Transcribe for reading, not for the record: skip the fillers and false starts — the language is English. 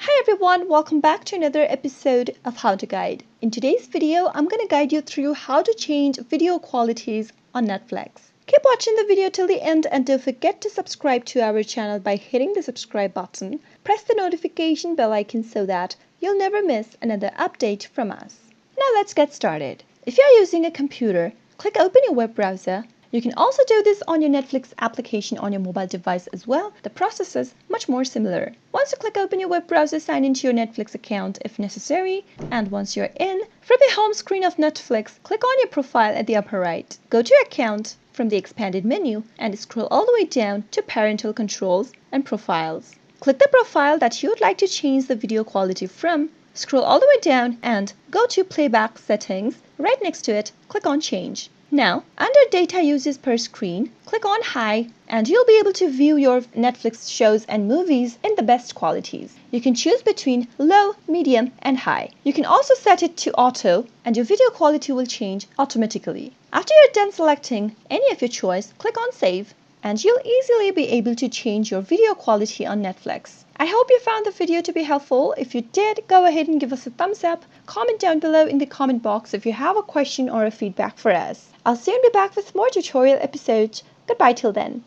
Hi everyone, welcome back to another episode of How to Guide. In today's video, I'm going to guide you through how to change video qualities on Netflix. Keep watching the video till the end and don't forget to subscribe to our channel by hitting the subscribe button. Press the notification bell icon so that you'll never miss another update from us. Now let's get started. If you're using a computer, click open your web browser. You can also do this on your Netflix application on your mobile device as well. The process is much more similar. Once you click open your web browser, sign into your Netflix account if necessary. And once you're in, from the home screen of Netflix, click on your profile at the upper right. Go to your account from the expanded menu and scroll all the way down to parental controls and profiles. Click the profile that you would like to change the video quality from. Scroll all the way down and go to Playback Settings. Right next to it, click on Change. Now, under Data Uses Per Screen, click on High and you'll be able to view your Netflix shows and movies in the best qualities. You can choose between Low, Medium, and High. You can also set it to Auto and your video quality will change automatically. After you're done selecting any of your choice, click on Save and you'll easily be able to change your video quality on Netflix. I hope you found the video to be helpful. If you did, go ahead and give us a thumbs up. Comment down below in the comment box if you have a question or a feedback for us. I'll soon be back with more tutorial episodes. Goodbye till then.